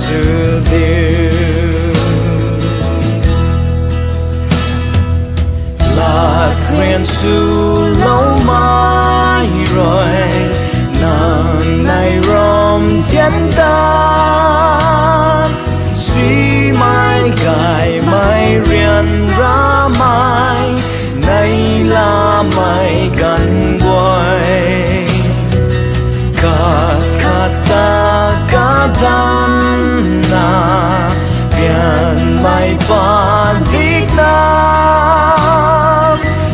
sự điều là khuyên su lâu mai rồi nàng này rom chân ta suy mai gài mai riêng ra mai này là mai gần quay cả kata kadan na vian mai pa dik na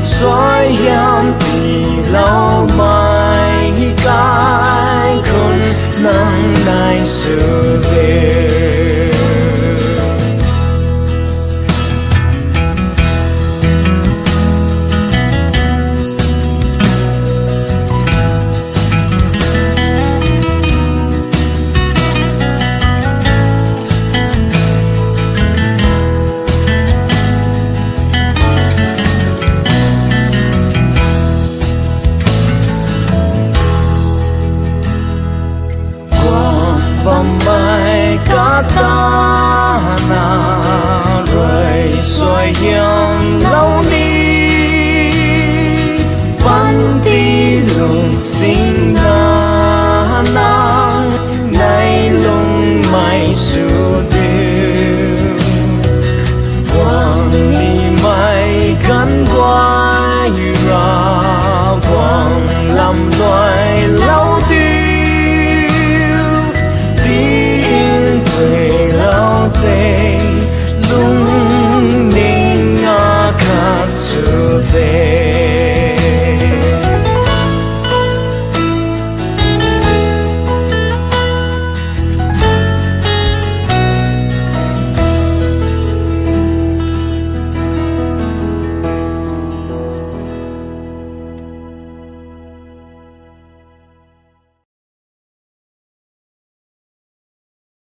soi hiam ti lâu mai cái khôn nắng này sự về vòng mai cả ta na rồi xoay hiểm lâu đi văn đi lùng sinh